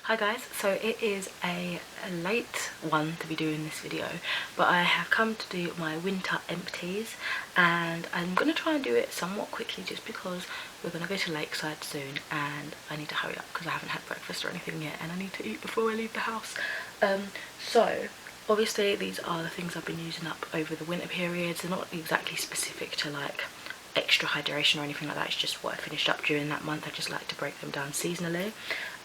Hi guys, so it is a late one to be doing this video, but I have come to do my winter empties and I'm going to try and do it somewhat quickly just because we're going to go to Lakeside soon and I need to hurry up because I haven't had breakfast or anything yet and I need to eat before I leave the house. So obviously these are the things I've been using up over the winter periods. They're not exactly specific to like extra hydration or anything like that, it's just what I finished up during that month. I just like to break them down seasonally.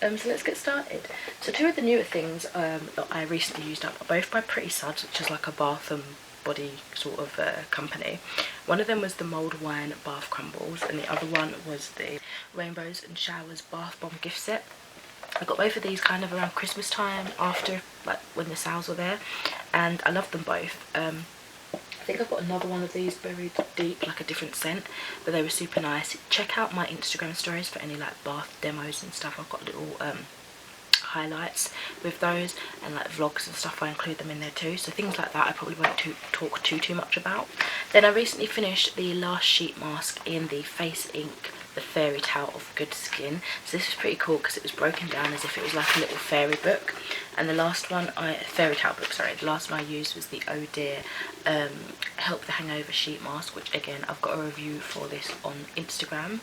So let's get started. So two of the newer things that I recently used up are both by Pretty Suds, which is like a bath and body sort of company. One of them was the mulled wine bath crumbles and the other one was the Rainbows and Showers bath bomb gift set. I got both of these kind of around Christmas time, after like when the sales were there, and I love them both. I think I've got another one of these buried deep, like a different scent, but they were super nice. Check out my Instagram stories for any like bath demos and stuff. I've got little highlights with those and like vlogs and stuff. I include them in there too, so things like that I probably won't talk too much about. Then I recently finished the last sheet mask in the Face Ink, the Fairy Tale of Good Skin. So this was pretty cool because it was broken down as if it was like a little fairy book. And the last one fairy tale book, sorry, the last one I used was the Overdue Help the Hangover sheet mask, which again I've got a review for this on Instagram.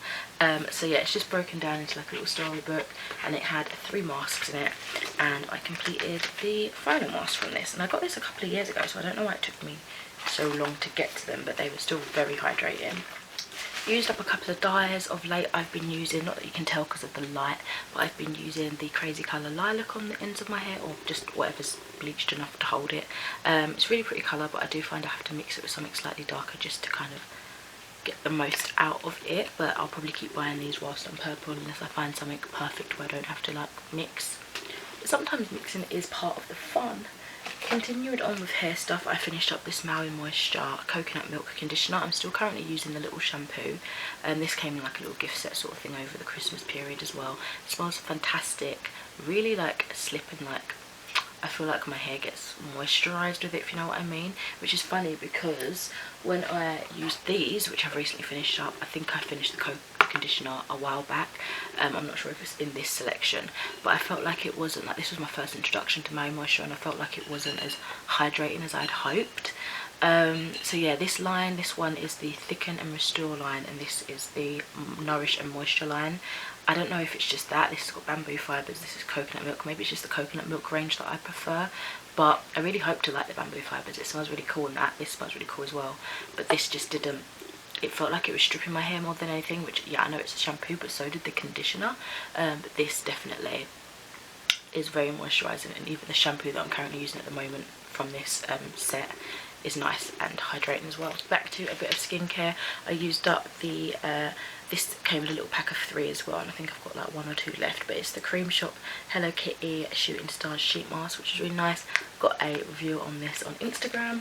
So yeah, it's just broken down into like a little storybook and it had 3 masks in it, and I completed the final mask from this. And I got this a couple of years ago, so I don't know why it took me so long to get to them, but they were still very hydrating. Used up a couple of dyes of late. I've been using, not that you can tell because of the light, but I've been using the Crazy Colour Lilac on the ends of my hair, or just whatever's bleached enough to hold it. It's really pretty colour, but I do find I have to mix it with something slightly darker just to kind of get the most out of it. But I'll probably keep buying these whilst I'm purple unless I find something perfect where I don't have to like mix. But sometimes mixing is part of the fun. Continuing on with hair stuff, I finished up this Maui Moisture coconut milk conditioner. I'm still currently using the little shampoo, and this came in like a little gift set sort of thing over the Christmas period as well. It smells fantastic, really like slipping, like I feel like my hair gets moisturised with it, if you know what I mean. Which is funny because when I used these, which I've recently finished up, I think I finished the conditioner a while back. I'm not sure if it's in this selection, but I felt like it wasn't, like this was my first introduction to Maui Moisture and I felt like it wasn't as hydrating as I'd hoped. So yeah, this line, this one is the Thicken and Restore line and this is the Nourish and Moisture line. I don't know if it's just that, this has got bamboo fibres, this is coconut milk, maybe it's just the coconut milk range that I prefer, but I really hope to like the bamboo fibres. It smells really cool, and this smells really cool as well, but this just didn't. It felt like it was stripping my hair more than anything, which yeah, I know it's a shampoo, but so did the conditioner. But this definitely is very moisturising, and even the shampoo that I'm currently using at the moment from this set is nice and hydrating as well. Back to a bit of skincare. I used up the this came in a little pack of 3 as well, and I think I've got like 1 or 2 left, but it's the Cream Shop Hello Kitty Shooting Stars sheet mask, which is really nice. Got a review on this on Instagram.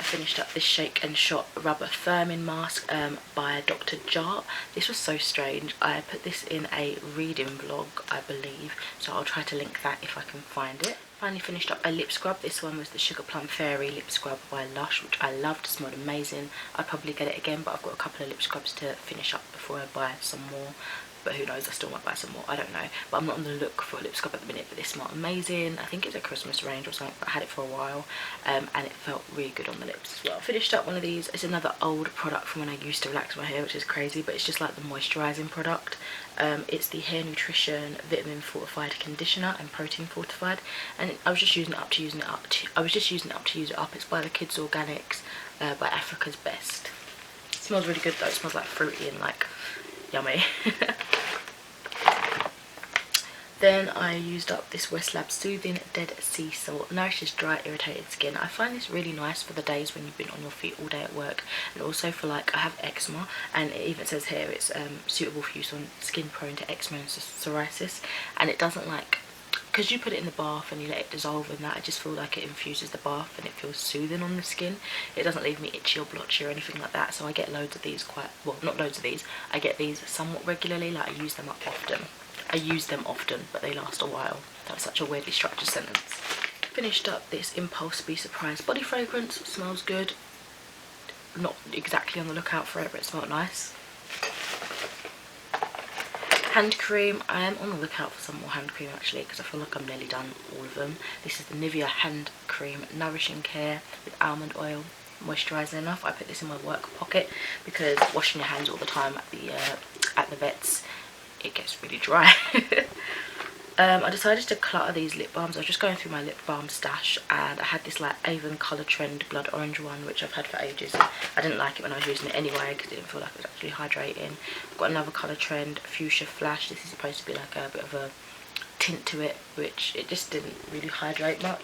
I finished up this Shake and Shot Rubber Firming Mask by Dr. Jart. This was so strange. I put this in a reading vlog, I believe, so I'll try to link that if I can find it. Finally finished up a lip scrub. This one was the Sugar Plum Fairy lip scrub by Lush, which I loved, smelled amazing. I'd probably get it again, but I've got a couple of lip scrubs to finish up before I buy some more. But who knows, I still might buy some more, I don't know. But I'm not on the look for a lip scrub at the minute, but this smelled amazing. I think it's a Christmas range or something, but I had it for a while, and it felt really good on the lips as well. Finished up one of these. It's another old product from when I used to relax my hair, which is crazy, but it's just like the moisturising product. It's the Hair Nutrition Vitamin Fortified Conditioner and Protein Fortified, and I was just using it up to use it up. It's by the Kids Organics by Africa's Best. It smells really good though. It smells like fruity and like yummy. Then I used up this Westlab Soothing Dead Sea Salt, nourishes dry, irritated skin. I find this really nice for the days when you've been on your feet all day at work, and also for like, I have eczema, and it even says here it's suitable for use on skin prone to eczema and psoriasis, and it doesn't like, because you put it in the bath and you let it dissolve and that, I just feel like it infuses the bath and it feels soothing on the skin. It doesn't leave me itchy or blotchy or anything like that, so I get loads of these not loads of these, I get these somewhat regularly, like I use them often, but they last a while. That was such a weirdly structured sentence. Finished up this Impulse Be Surprised body fragrance. It smells good. Not exactly on the lookout for it, but it smelled nice. hand cream. I am on the lookout for some more hand cream actually, because I feel like I'm nearly done all of them. This is the Nivea hand cream, nourishing care with almond oil, moisturising enough. I put this in my work pocket because washing your hands all the time at the vets, it gets really dry. I decided to clutter these lip balms. I was just going through my lip balm stash and I had this like Avon Colour Trend blood orange one, which I've had for ages. I didn't like it when I was using it anyway because it didn't feel like it was actually hydrating. I've got another Colour Trend Fuchsia Flash. This is supposed to be like a bit of a tint to it, which it just didn't really hydrate much.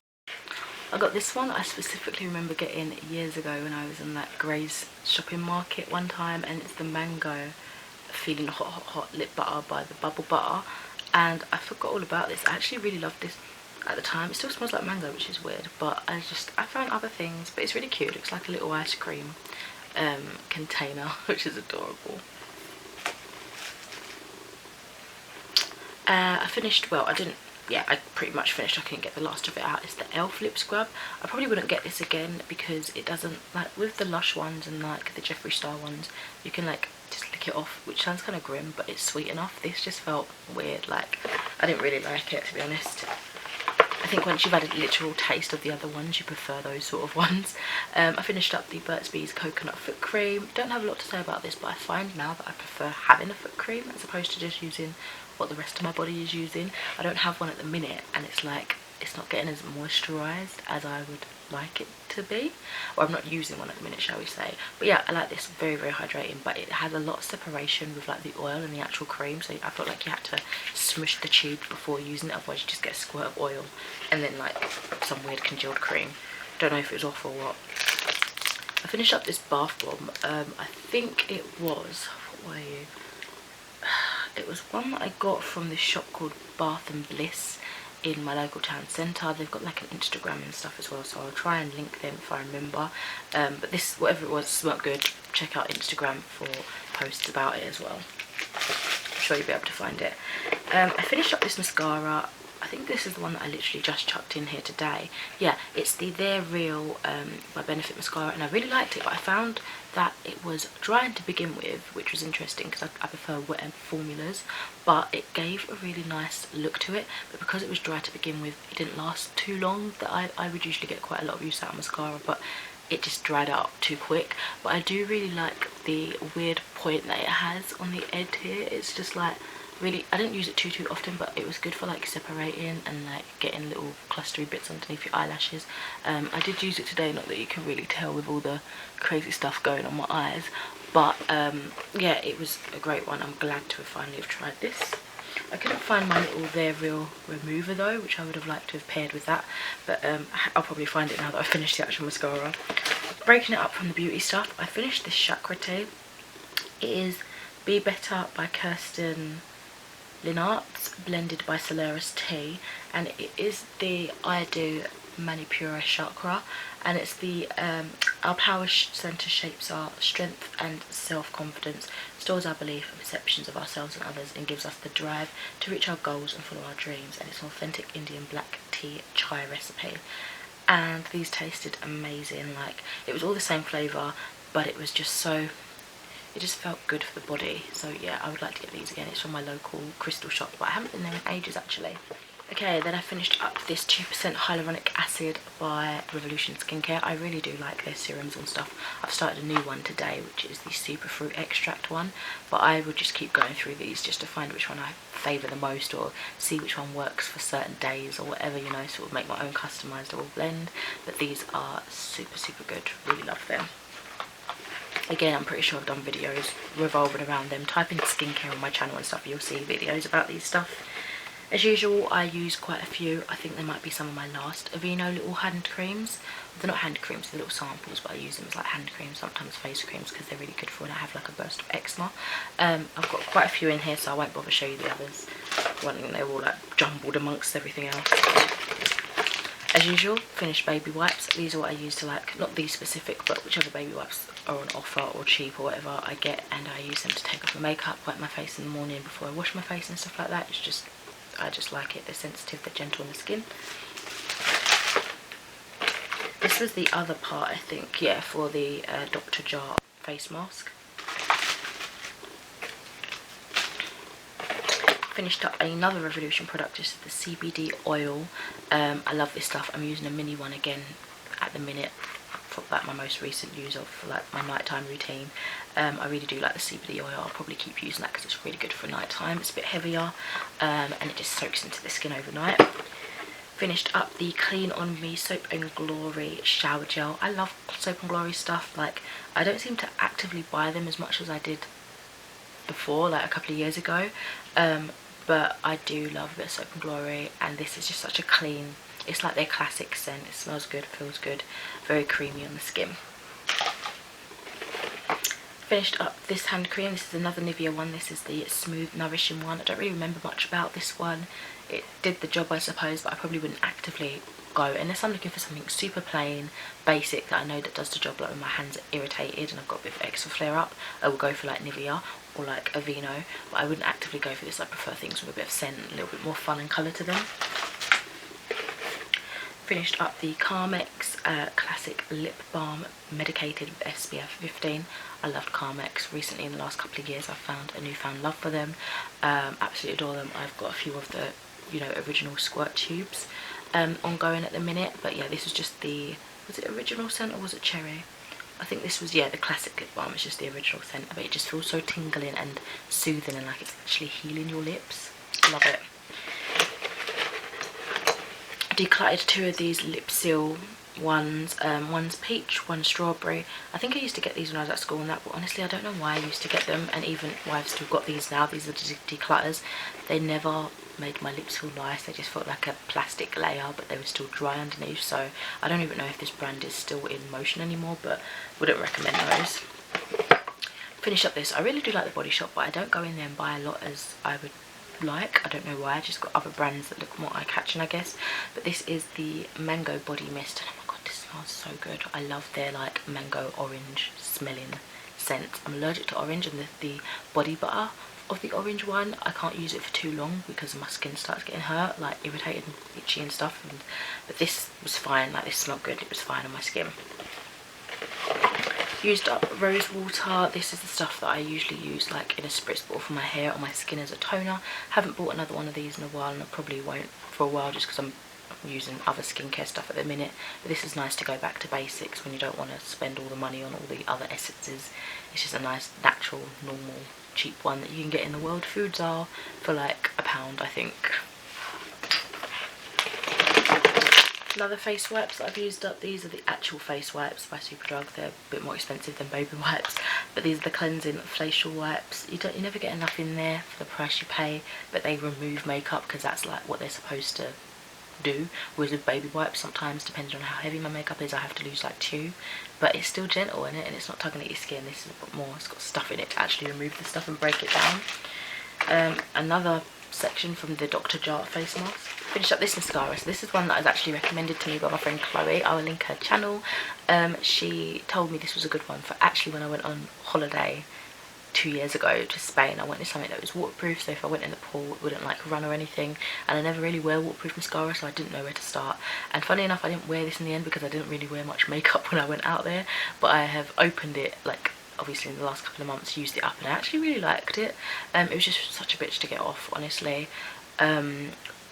I got this one. I specifically remember getting years ago when I was in that Gray's shopping market one time, and it's the Mango Feeling Hot Hot Hot Lip Butter by the Bubble Butter. And I forgot all about this. I actually really loved this at the time. It still smells like mango, which is weird, but I found other things. But it's really cute. It looks like a little ice cream container, which is adorable. I finished, well, I pretty much finished. I couldn't get the last of it out. It's the e.l.f. lip scrub. I probably wouldn't get this again because it doesn't, like with the Lush ones and like the Jeffree Star ones, you can like just lick it off, which sounds kind of grim, but it's sweet enough. This just felt weird. Like, I didn't really like it, to be honest. I think once you've had a literal taste of the other ones, you prefer those sort of ones. I finished up the Burt's Bees Coconut Foot Cream. Don't have a lot to say about this, but I find now that I prefer having a foot cream as opposed to just using what the rest of my body is using. I don't have one at the minute, and it's like, it's not getting as moisturised as I would like it to be. Or I'm not using one at the minute, shall we say. But yeah, I like this. Very, very hydrating, but it has a lot of separation with like the oil and the actual cream, so I felt like you had to smush the tube before using it, otherwise you just get a squirt of oil and then like some weird congealed cream. Don't know if it was off or what. I finished up this bath bomb. I think it was, what were you? It was one that I got from this shop called Bath and Bliss in my local town centre. They've got like an Instagram and stuff as well, so I'll try and link them if I remember. But this, whatever it was, smelled good. Check out Instagram for posts about it as well. I'm sure you'll be able to find it. I finished up this mascara. I think this is the one that I literally just chucked in here today. Yeah, it's the They're Real by Benefit mascara, and I really liked it, but I found that it was drying to begin with, which was interesting because I prefer wet formulas, but it gave a really nice look to it. But because it was dry to begin with, it didn't last too long. That I would usually get quite a lot of use out of mascara, but it just dried out too quick. But I do really like the weird point that it has on the edge here. It's just like, really, I didn't use it too often, but it was good for like separating and like getting little clustery bits underneath your eyelashes. I did use it today, not that you can really tell with all the crazy stuff going on my eyes, but yeah, it was a great one. I'm glad to have finally tried this. I couldn't find my little They're Real remover though, which I would have liked to have paired with that, but I'll probably find it now that I've finished the actual mascara. Breaking it up from the beauty stuff, I finished this chakra tea. It is Be Better by Kirsten Linart's, blended by Solaris Tea, and it is the I Do Manipura Chakra, and it's the our power center shapes our strength and self-confidence, stores our belief and perceptions of ourselves and others, and gives us the drive to reach our goals and follow our dreams. And it's an authentic Indian black tea chai recipe, and these tasted amazing. Like, it was all the same flavour, but it was just so, it just felt good for the body. So yeah, I would like to get these again. It's from my local crystal shop, but I haven't been there in ages actually. Okay, then I finished up this 2% hyaluronic acid by Revolution Skincare. I really do like their serums and stuff. I've started a new one today, which is the superfruit extract one, but I would just keep going through these just to find which one I favour the most, or see which one works for certain days or whatever, you know, sort of make my own customisable blend. But these are super good, really love them. Again, I'm pretty sure I've done videos revolving around them. Type in skincare on my channel and stuff, you'll see videos about these stuff. As usual, I use quite a few. I think they might be some of my last Aveeno little hand creams. They're not hand creams, they're little samples, but I use them as like hand creams, sometimes face creams, because they're really good for when I have like a burst of eczema. I've got quite a few in here, so I won't bother show you the others. They're all like jumbled amongst everything else. As usual, finished baby wipes. These are what I use to, like, not these specific, but whichever baby wipes are on offer or cheap or whatever I get, and I use them to take off my makeup, wipe my face in the morning before I wash my face and stuff like that. It's just, I just like it. They're sensitive, they're gentle on the skin. This was the other part, I think, yeah, for the Dr. Jar face mask. Finished up another Revolution product, just the CBD oil. I love this stuff. I'm using a mini one again at the minute for like my most recent use of like my nighttime routine. I really do like the CBD oil. I'll probably keep using that because it's really good for nighttime. It's a bit heavier, and it just soaks into the skin overnight. Finished up the Clean On Me Soap and Glory shower gel. I love Soap and Glory stuff. Like, I don't seem to actively buy them as much as I did before, like a couple of years ago, but I do love a bit of Soap and Glory, and this is just such a clean, it's like their classic scent. It smells good, feels good, very creamy on the skin. Finished up this hand cream. This is another Nivea one. This is the Smooth Nourishing one. I don't really remember much about this one. It did the job, I suppose, but I probably wouldn't actively go unless I'm looking for something super plain, basic, that I know that does the job. Like when my hands are irritated and I've got a bit of extra flare up, I will go for like Nivea or like Aveeno, but I wouldn't actively go for this. I prefer things with a bit of scent, a little bit more fun and colour to them. Finished up the Carmex Classic Lip Balm Medicated with SPF 15. I loved Carmex. Recently, in the last couple of years, I've found a newfound love for them. Absolutely adore them. I've got a few of the, you know, original squirt tubes ongoing at the minute. But yeah, this was just the, was it original scent or was it cherry? I think this was, yeah, the classic lip balm. It's just the original scent, but it just feels so tingling and soothing and like it's actually healing your lips. Love it. Decluttered two of these lip seal ones. One's peach, one's strawberry. I think I used to get these when I was at school and that, but honestly I don't know why I used to get them, and even why I've still got these now. These are declutters. They never made my lips feel nice. They just felt like a plastic layer, but they were still dry underneath. So I don't even know if this brand is still in motion anymore, but wouldn't recommend those. Finish up this. I really do like the Body Shop, but I don't go in there and buy a lot as I would like. I don't know why. I just got other brands that look more eye-catching, I guess. But this is the Mango Body Mist, and oh my god, this smells so good. I love their like mango orange smelling scent. I'm allergic to orange, and the body butter of the orange one, I can't use it for too long because my skin starts getting hurt, like irritated and itchy and stuff, but this was fine. Like, this smelled good. It was fine on my skin. Used up rose water. This is the stuff that I usually use like in a spritz bottle for my hair or my skin as a toner. Haven't bought another one of these in a while, and I probably won't for a while just because I'm using other skincare stuff at the minute. But this is nice to go back to basics when you don't want to spend all the money on all the other essences. It's just a nice natural, normal, cheap one that you can get in the World Foods are for like £1, I think. Another face wipes that I've used up. These are the actual face wipes by Superdrug. They're a bit more expensive than baby wipes, but these are the cleansing facial wipes. You never get enough in there for the price you pay, but they remove makeup because that's like what they're supposed to do. Whereas with baby wipes, sometimes depending on how heavy my makeup is, I have to lose like 2, but it's still gentle in it and it's not tugging at your skin. This is a bit more, it's got stuff in it to actually remove the stuff and break it down. Another section from the Dr. Jart face mask. Finished up this mascara. So this is one that was actually recommended to me by my friend Chloe. I will link her channel. She told me this was a good one for actually when I went on holiday 2 years ago to Spain. I wanted something that was waterproof, so if I went in the pool it wouldn't like run or anything, and I never really wear waterproof mascara, so I didn't know where to start. And funny enough, I didn't wear this in the end because I didn't really wear much makeup when I went out there, but I have opened it like obviously in the last couple of months, used it up, and I actually really liked it. It was just such a bitch to get off, honestly.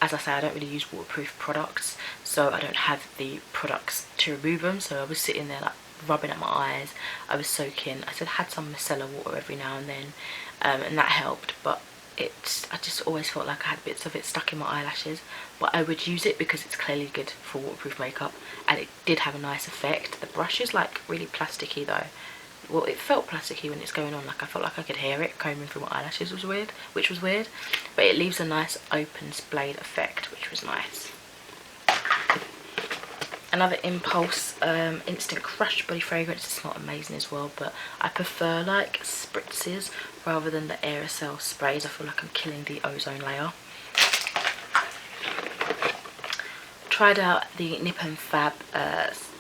As I say, I don't really use waterproof products, so I don't have the products to remove them. So I was sitting there like rubbing at my eyes. I was soaking. I had some micellar water every now and then, and that helped. But I just always felt like I had bits of it stuck in my eyelashes. But I would use it because it's clearly good for waterproof makeup, and it did have a nice effect. The brush is like really plasticky though. Well, it felt plasticky when it's going on, like I felt like I could hear it combing through my eyelashes, which was weird, but it leaves a nice open splayed effect, which was nice. Another Impulse Instant Crush body fragrance. It's not amazing as well, but I prefer like spritzes rather than the aerosol sprays. I feel like I'm killing the ozone layer. Tried out the Nip and Fab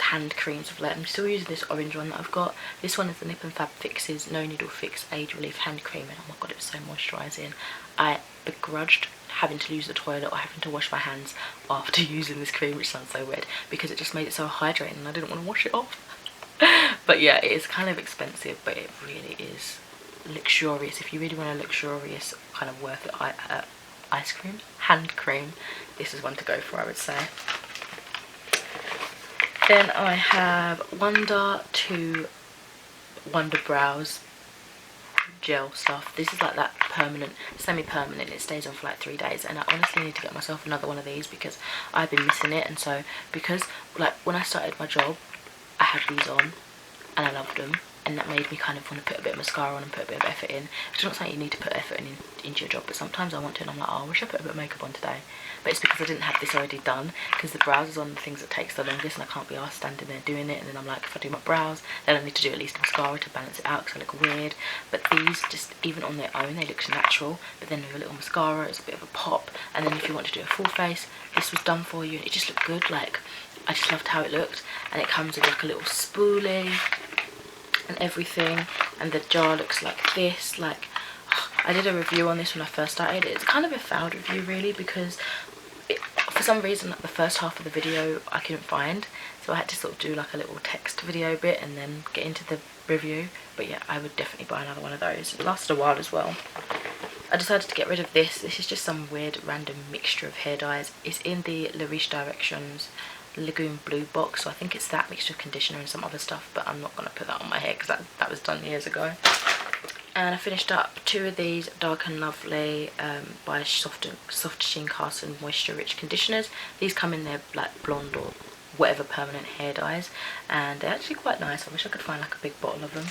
hand creams of late. I'm still using this orange one that I've got. This one is the Nip and Fab Fixes No Needle Fix Age Relief Hand Cream, and oh my god, it was so moisturising. I begrudged having to use the toilet or having to wash my hands after using this cream, which sounds so weird, because it just made it so hydrating and I didn't want to wash it off. But yeah, it is kind of expensive, but it really is luxurious. If you really want a luxurious kind of worth it ice cream, hand cream. This is one to go for, I would say. Then I have Wonder Brows gel stuff. This is like that permanent, semi-permanent. It stays on for like 3 days, and I honestly need to get myself another one of these because I've been missing it. And so, because like when I started my job, I had these on and I loved them, and that made me kind of want to put a bit of mascara on and put a bit of effort in. It's not saying you need to put effort into your job, but sometimes I want to, and I'm like, oh, I wish I put a bit of makeup on today. But it's because I didn't have this already done, because the brows is one of the things that takes the longest, and I can't be arsed standing there doing it. And then I'm like, if I do my brows, then I need to do at least mascara to balance it out because I look weird. But these, just even on their own, they look natural, but then with a little mascara, it's a bit of a pop. And then if you want to do a full face, this was done for you, and it just looked good. Like, I just loved how it looked. And it comes with like a little spoolie and everything, and the jar looks like this. Like, I did a review on this when I first started. It's kind of a failed review really, because for some reason like the first half of the video I couldn't find, so I had to sort of do like a little text video bit and then get into the review. But yeah, I would definitely buy another one of those. It lasted a while as well. I decided to get rid of this. This is just some weird random mixture of hair dyes. It's in the La Riche Directions Lagoon Blue box, so I think it's that mixture of conditioner and some other stuff, but I'm not going to put that on my hair because that was done years ago. And I finished up 2 of these Dark and Lovely by Soft Sheen Cast and Moisture Rich conditioners. These come in their like blonde or whatever permanent hair dyes, and they're actually quite nice. I wish I could find like a big bottle of them.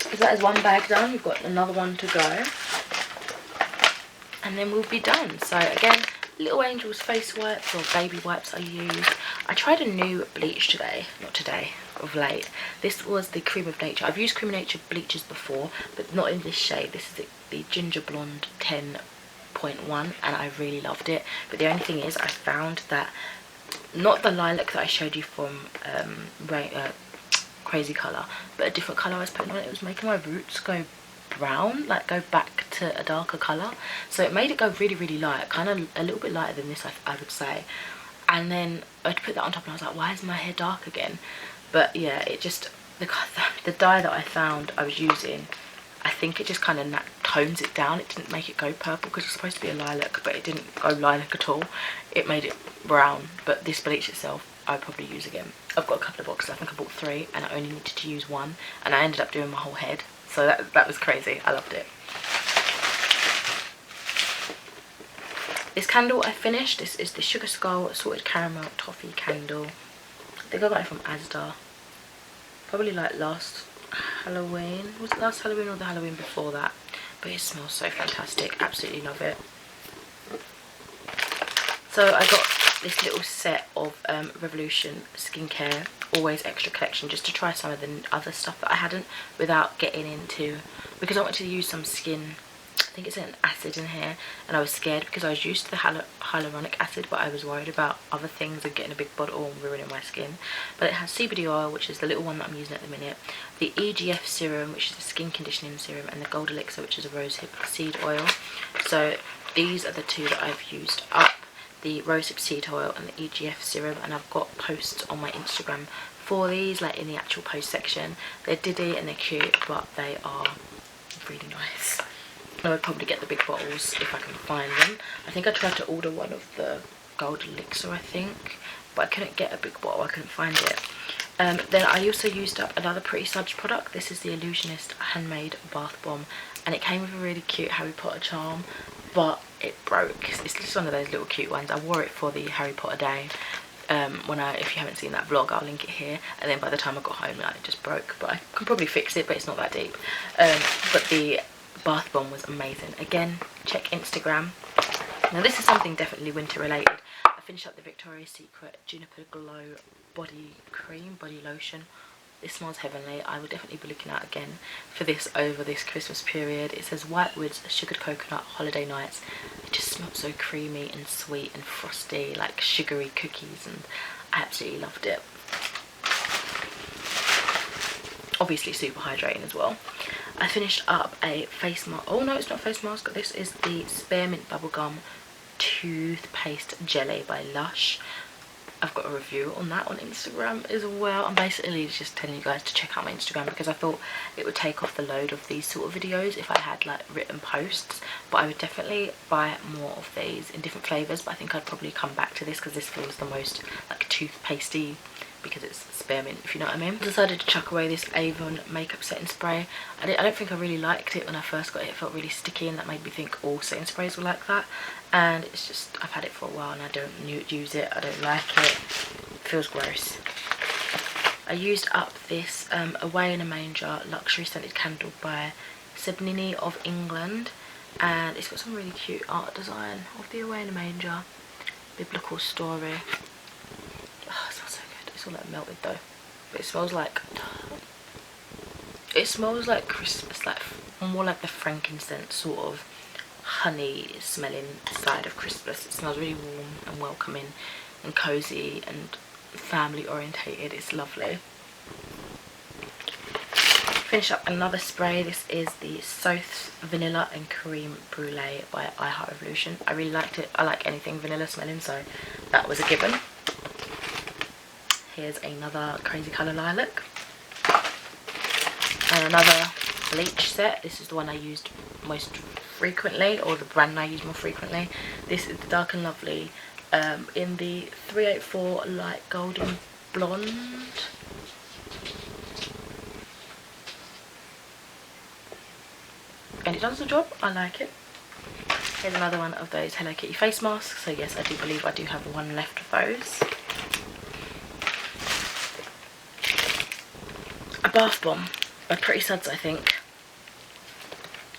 So that is one bag done. We've got another one to go, and then we'll be done. So again, Little Angel's face wipes or baby wipes I used. I tried a new bleach of late. This was the Cream of Nature. I've used Cream of Nature bleaches before, but not in this shade. This is the Ginger Blonde 10.1, and I really loved it. But the only thing is, I found that, not the lilac that I showed you from Crazy Colour, but a different colour I was putting on it. It was making my roots go brown, like go back to a darker colour, so it made it go really, really light, kind of a little bit lighter than this, I would say. And then I'd put that on top and I was like, why is my hair dark again? But yeah, it just, the dye that I found I was using, I think it just kind of tones it down. It didn't make it go purple because it's supposed to be a lilac, but it didn't go lilac at all. It made it brown. But this bleach itself I'd probably use again. I've got a couple of boxes. I think I bought 3 and I only needed to use 1, and I ended up doing my whole head. So that was crazy. I loved it. This candle I finished. This is the Sugar Skull Salted Caramel Toffee candle. I think I got it from Asda. Probably like last Halloween. Was it last Halloween or the Halloween before that? But it smells so fantastic. Absolutely love it. So I got this little set of Revolution skincare Always Extra collection, just to try some of the other stuff that I hadn't, without getting into, because I wanted to use some skin, I think it's an acid in here, and I was scared because I was used to the hyaluronic acid, but I was worried about other things and getting a big bottle and ruining my skin. But it has CBD oil, which is the little one that I'm using at the minute, the EGF serum, which is a skin conditioning serum, and the Gold Elixir, which is a rosehip seed oil. So these are the 2 that I've used up, the rosehip seed oil and the EGF serum, and I've got posts on my Instagram for these, like in the actual post section. They're diddy and they're cute, but they are really nice. I would probably get the big bottles if I can find them. I think I tried to order one of the Gold Elixir, I think, but I couldn't get a big bottle. I couldn't find it. Then I also used up another Pretty Smudge product. This is the Illusionist Handmade Bath Bomb, and it came with a really cute Harry Potter charm, but it broke. It's just one of those little cute ones. I wore it for the Harry Potter day. If you haven't seen that vlog, I'll link it here. And then by the time I got home, like, it just broke. But I can probably fix it, but it's not that deep. But the bath bomb was amazing. Again, check Instagram. Now this is something definitely winter related. I finished up the Victoria's Secret Juniper Glow body cream, body lotion. This smells heavenly. I will definitely be looking out again for this over this Christmas period. It says Whitewoods Sugared Coconut Holiday Nights. It just smells so creamy and sweet and frosty, like sugary cookies, and I absolutely loved it. Obviously super hydrating as well. I finished up a face mask. Oh no, it's not a face mask. This is the Spearmint Bubblegum Toothpaste Jelly by Lush. I've got a review on that on Instagram as well. I'm basically just telling you guys to check out my Instagram because I thought it would take off the load of these sort of videos if I had like written posts. But I would definitely buy more of these in different flavours, but I think I'd probably come back to this because this feels the most like toothpastey because it's spearmint, if you know what I mean. I decided to chuck away this Avon makeup setting spray. I don't think I really liked it when I first got it. It felt really sticky and that made me think all setting sprays were like that. And it's just, I've had it for a while and I don't use it. I don't like it. It feels gross. I used up this Away in a Manger luxury scented candle by Sebnini of England, and it's got some really cute art design of the Away in a Manger biblical story. Oh, it smells so good. It's all like melted though, but it smells like Christmas, like more like the frankincense sort of honey smelling side of Christmas. It smells really warm and welcoming and cozy and family orientated. It's lovely. Finish up another spray. This is the Soth's Vanilla and Cream Brulee by Revolution. I really liked it. I like anything vanilla smelling, so that was a given. Here's another crazy colour lilac and another bleach set. This is the one I used most frequently, or the brand I use more frequently. This is the Dark and Lovely in the 384 light golden blonde. And it does the job. I like it. Here's another one of those Hello Kitty face masks. So yes, I do believe I do have one left of those. A bath bomb by Pretty Suds, I think.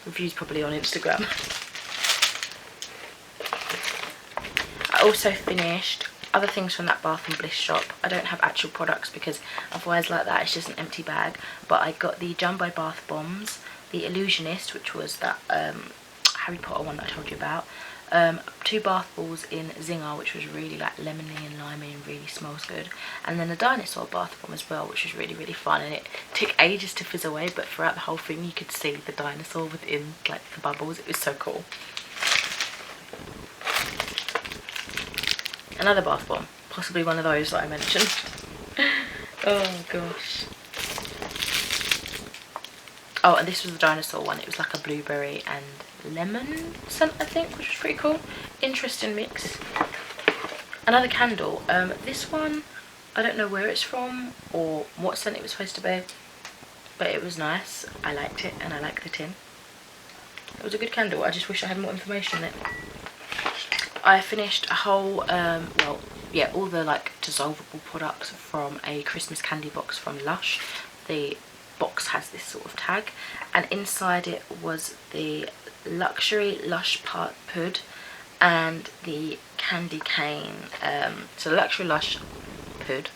Reviews probably on Instagram. I also finished other things from that Bath and Bliss shop. I don't have actual products because otherwise like that it's just an empty bag. But I got the Jumbo bath bombs, the Illusionist, which was that Harry Potter one that I told you about. 2 bath balls in Zinger, which was really like lemony and limey and really smells good. And then a dinosaur bath bomb as well, which was really, really fun. And it took ages to fizz away, but throughout the whole thing you could see the dinosaur within like the bubbles. It was so cool. Another bath bomb, possibly one of those that I mentioned. Oh gosh. Oh, and this was the dinosaur one. It was like a blueberry and lemon scent, I think, which was pretty cool. Interesting mix. Another candle. This one, I don't know where it's from or what scent it was supposed to be, but it was nice. I liked it and I liked the tin. It was a good candle. I just wish I had more information on it. I finished a whole, well, yeah, all the like dissolvable products from a Christmas candy box from Lush. The box has this sort of tag, and inside it was the luxury Lush part pud and the candy cane. So the luxury Lush pud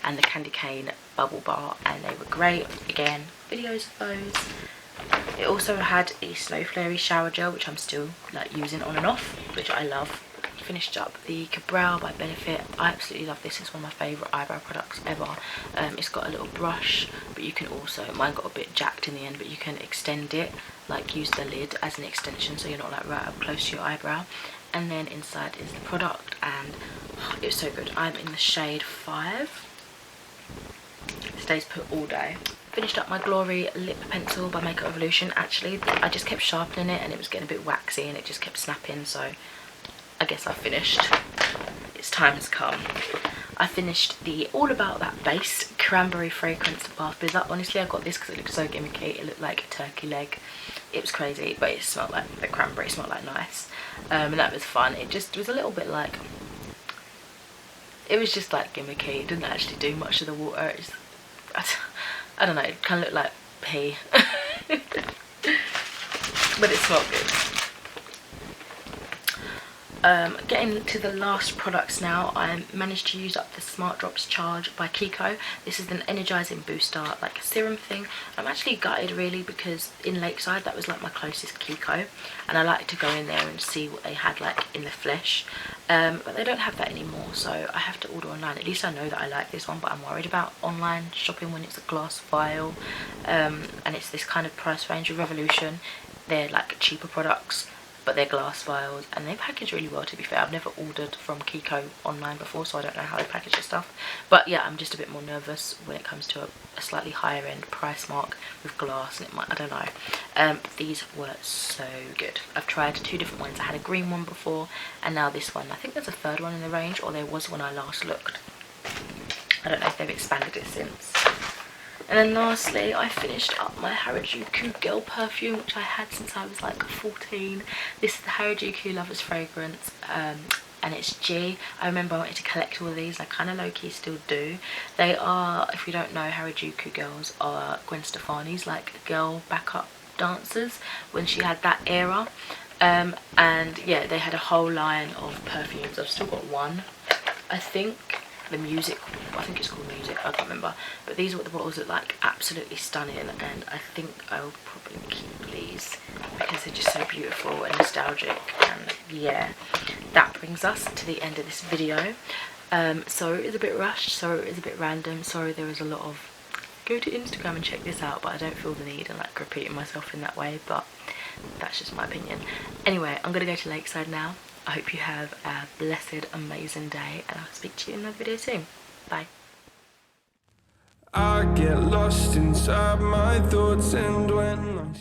and the candy cane bubble bar, and they were great. Again, videos of those. It also had a Snow Flurry shower gel, which I'm still like using on and off, which I love. Finished up the Cabral by Benefit. I absolutely love this. It's one of my favourite eyebrow products ever. It's got a little brush, but you can also, mine got a bit jacked in the end, but you can extend it, like use the lid as an extension so you're not like right up close to your eyebrow. And then inside is the product, and oh, it's so good. I'm in the shade 5. Stays put all day. Finished up my Glory lip pencil by Makeup Revolution. Actually, I just kept sharpening it and it was getting a bit waxy and it just kept snapping, so I guess I finished. Its time has come. I finished the All About That base cranberry fragrance bath bizzer. Honestly, I got this because it looked so gimmicky. It looked like a turkey leg. It was crazy, but it smelled like the cranberry. It smelled like nice, and that was fun. It just was a little bit like, it was just like gimmicky. It didn't actually do much to the water. It's, I don't know. It kind of looked like pee, but it smelled good. Getting to the last products now. I managed to use up the Smart Drops Charge by Kiko. This is an energizing booster, like a serum thing. I'm actually gutted really, because in Lakeside that was like my closest Kiko, and I like to go in there and see what they had like in the flesh, but they don't have that anymore, so I have to order online. At least I know that I like this one, but I'm worried about online shopping when it's a glass vial, and it's this kind of price range of Revolution. They're like cheaper products. but they're glass vials and they package really well, to be fair. I've never ordered from Kiko online before, so I don't know how they package their stuff, but yeah, I'm just a bit more nervous when it comes to a slightly higher end price mark with glass, and it might, I don't know. These were so good. I've tried 2 different ones. I had a green one before and now this one. I think there's a 3rd one in the range, or there was when I last looked. I don't know if they've expanded it since. And then lastly, I finished up my Howdee-haie Girl perfume, which I had since I was like 14. This is the Howdee-haie Lovers Fragrance, and it's G. I remember I wanted to collect all of these. I kind of low-key still do. They are, if you don't know, Howdee-haie girls are Gwen Stefani's like girl backup dancers when she had that era. And yeah, they had a whole line of perfumes. I've still got one, I think. The music, I think it's called Music, I can't remember, but these are what the bottles look like. Absolutely stunning, and I think I'll probably keep these because they're just so beautiful and nostalgic. And yeah, that brings us to the end of this video. Sorry it was a bit rushed, sorry it was a bit random, sorry there was a lot of go to Instagram and check this out, but I don't feel the need and like repeating myself in that way, but that's just my opinion. Anyway, I'm gonna go to Lakeside now. I hope you have a blessed, amazing day, and I'll speak to you in another video soon. Bye. I get lost inside my thoughts, and when